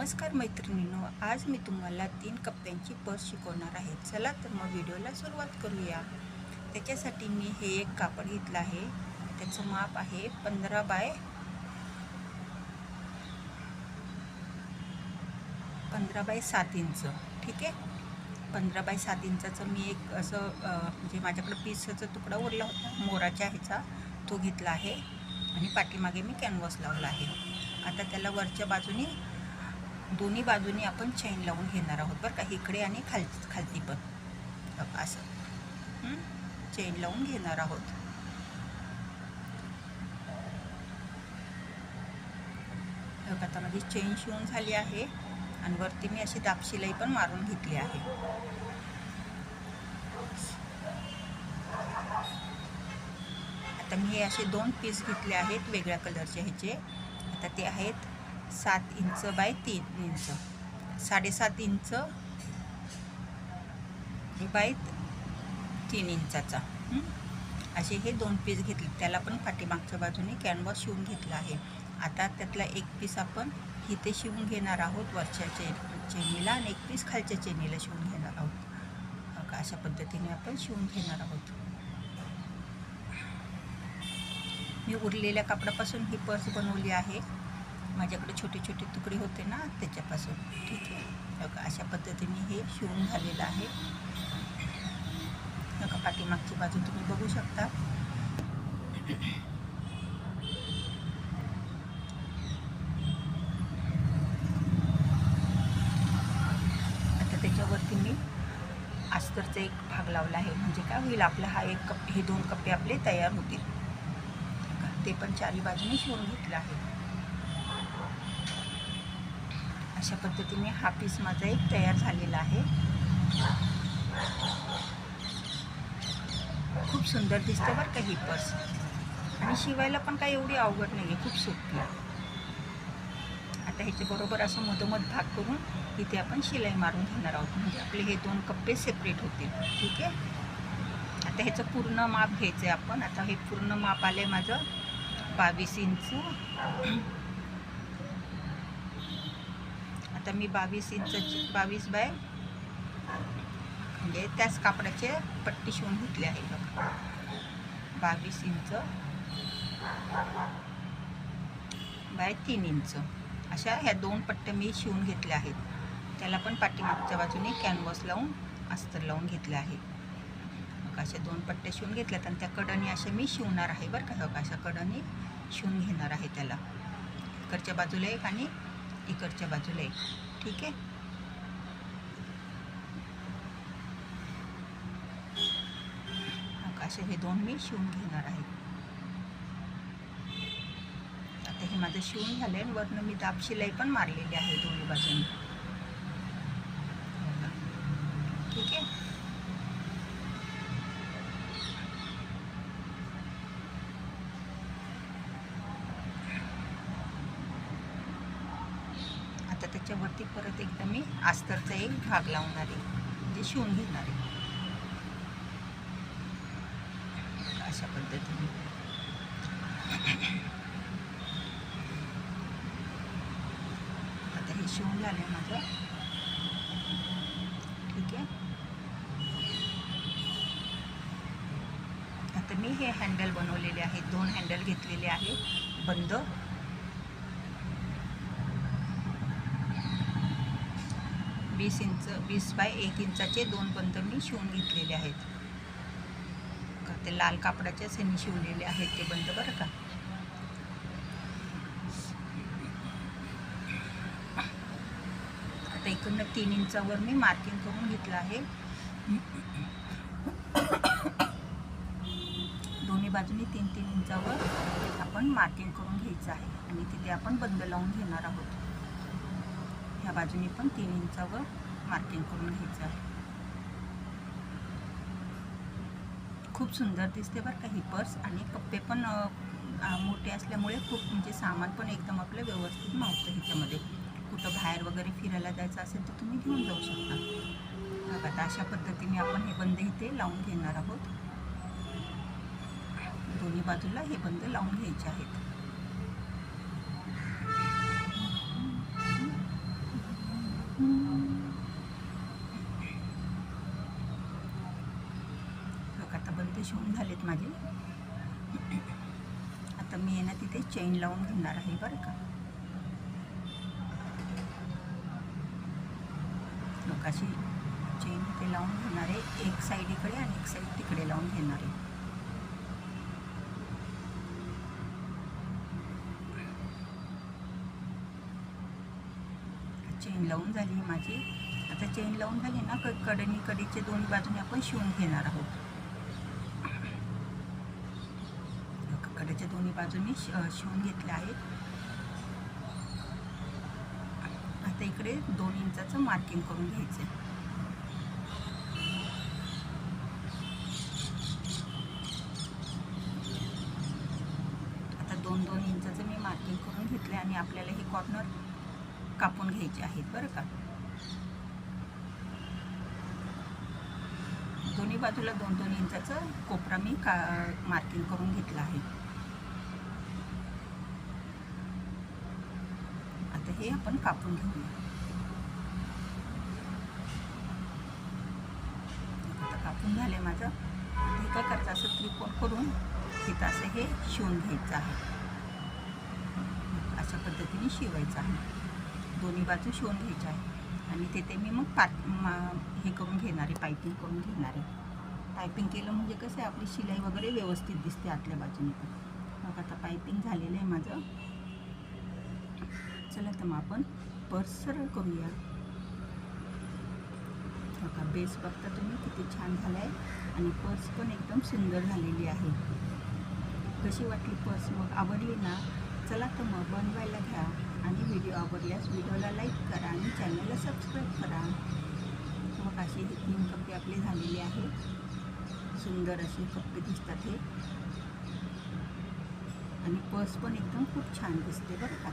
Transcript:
नमस्कार मैत्रिणींनो, आज मी तुम्हाला 3 कप्प्यांची पर्स शिकवणार आहे. चला तर मग व्हिडिओला सुरुवात करूया. त्याच्यासाठी मी हे एक कापड घेतलं आहे. त्याचं माप आहे 15 बाय 7 इंच. ठीक आहे. 15 बाय 7 इंचाचं मी एक असं म्हणजे माझ्याकडे पीसचा तुकडा उरला होता मोराच्या ह्याचा, तो घेतला आहे आणि पाठीमागे मी कॅनव्हास लावला आहे. आता त्याला वरच्या बाजूने दोन्ही बाजूनी आपण चेन लावून घेणार आहोत बरं का, इकडे आणि खालती पण असं चेन लावून घेणार आहोत. आता माझी चेन शिवून झाली आहे आणि वरती मी अशी दाब शिलाई पण मारून घेतली आहे. आता मी हे असे 2 पीस घेतले आहेत वेगळ्या कलरचे ह्याचे. आता ते आहेत 7 inch by 3 inch, 7.5 inch by 3 इंचाचा. असे हे 2 पीस घेतले. त्याला पण पाठीमागच्या बाजूने कॅनव्हास शिवून घेतला आहे. आता त्यातला एक पीस आपण इथे शिवून घेणार आहोत वरच्या चेनीला आणि एक पीस खालच्या चेनीला शिवून घेणार आहोत. अशा पद्धतीने आपण शिवून घेणार आहोत. मी उरलेल्या कापडापासून ही पर्स बनवली आहे. माझ्याकडे छोटे छोटे तुकडे होते ना त्याच्यापासून. ठीक आहे. अशा पद्धतीने हे शिवून झालेलं आहे. पाठीमागची बाजू तुम्ही बघू शकता. आता त्याच्यावरती मी अस्तरचा एक भाग लावला आहे. म्हणजे काय होईल, आपला हा एक कप, हे 2 कप्पे आपले तयार होतील. ते पण चारी बाजूने शिवून घेतलं आहे. अशा पद्धतीने हा पीस माझा एक तयार झालेला आहे. खूप सुंदर दिसते बरं का ही पर्स, आणि शिवायला पण काही एवढी अवघड नाही आहे, खूप सोपी. आता ह्याच्याबरोबर असं मधोमध भाग करून इथे आपण शिलाई मारून घेणार आहोत, म्हणजे आपले हे 2 कप्पे सेपरेट होतील. ठीक आहे. आता ह्याचं पूर्ण माप घ्यायचं आहे आपण. आता हे पूर्ण माप आलं आहे माझं 22 इंच. आता मी 22 इंचाची 22 बाय म्हणजे त्याच कापडाचे पट्टी शिवून घेतली आहे बघा. 22 इंच बाय 3 इंच अशा ह्या 2 पट्ट्या मी शिवून घेतल्या आहेत. त्याला पण पाठीमागच्या बाजूने कॅनव्हास लावून अस्तर लावून घेतले आहे. अशा 2 पट्ट्या शिवून घेतल्यात आणि त्या कडाने अशा मी शिवणार आहे बरं का. अशा कडाने शिवून घेणार आहे त्याला. इकडच्या बाजूला एक आणि इकडच्या बाजूला एक. ठीक आहे. असे हे 2 मी शिवून घेणार आहे. आता हे माझं शिवून झालं आहे. वरनं मी दाब शिलाई पण मारलेली आहे दोन्ही बाजूंनी. ठीक आहे. आता त्याच्यावरती परत एकदा मी अस्तरचा एक भाग लावणार आहे, म्हणजे शिवून घेणार आहे अशा पद्धतीने. आता हे शिवून झालं माझं. ठीक आहे. आता मी हे हँडल बनवलेले आहेत. 2 हँडल घेतलेले आहेत बंद. 20 बाय 1 इंचाचे 2 बंद मी शिवून घेतलेले आहेत. ते लाल कापडाच्याच ह्याने शिवलेले आहेत ते बंद बरं का. आता इकडनं 3 इंचावर मी मार्किंग करून घेतलं आहे. दोन्ही बाजूनी 3-3 इंचावर आपण मार्किंग करून घ्यायचं आहे आणि तिथे आपण बंद लावून घेणार आहोत. ह्या बाजूनी पण 3 इंचावर मार्किंग करून घ्यायचं आहे. खूप सुंदर दिसते बरं का ही पर्स, आणि कप्पे पण मोठे असल्यामुळे खूप म्हणजे सामान पण एकदम आपलं व्यवस्थित मावतं ह्याच्यामध्ये. कुठं बाहेर वगैरे फिरायला जायचं असेल तर तुम्ही घेऊन जाऊ शकता. आता अशा पद्धतीने आपण हे बंद इथे लावून घेणार आहोत. दोन्ही बाजूला हे बंद लावून घ्यायचे आहेत. आहेत माझे. आता मी आहे ना तिथे चेन लावून घेणार आहे बरं का. लोक अशी चेन इथे लावून घेणार आहे, एक साईड इकडे आणि एक साईड तिकडे लावून घेणार आहे. चेन लावून झाली माझी. आता चेन लावून झाली ना, कडेच्या दोन्ही बाजूने आपण शिवून घेणार आहोत. कडेच्या दोन्ही बाजूने शिवून घेतले आहेत. आता इकडे 2 इंचाचं मार्किंग करून घ्यायचं आहे. आता 2-2 इंचाचं मी मार्किंग करून घेतले आणि आपल्याला हे कॉर्नर कापून घ्यायचे आहेत बरं का. दोन्ही बाजूला 2-2 इंचाचं कोपरा मी मार्किंग करून घेतला आहे. आता हे आपण कापून घेऊया. आता कापून झाले माझं. हे काय करायचं, असं त्रिकोण करून तिथं असं हे शिवून घ्यायचं आहे. अशा पद्धतीने शिवायचं आहे. दोन्ही बाजू शिवून घ्यायच्या आहे आणि तिथे मी मग हे करून घेणार आहे, पायपिंग करून घेणार आहे. पायपिंग केलं म्हणजे कसं आहे, आपली शिलाई वगैरे व्यवस्थित दिसते आतल्या बाजूने पण. मग आता पायपिंग झालेलं आहे माझं. चला तर मग आपण पर्स सरळ करूया. बघा बेस बघता तुम्ही किती छान झाला आहे आणि पर्स पण एकदम सुंदर झालेली आहे. कशी वाटली पर्स मग? आवडली ना? चला तर मग बनवायला घ्या आणि व्हिडिओ आवडल्यास व्हिडिओला लाईक करा आणि चॅनलला सबस्क्राईब करा. मग असे हे 3 कप्पे आपले झालेले आहेत. सुंदर असे कप्पे दिसतात हे आणि पर्स पण एकदम खूप छान दिसते बरं का.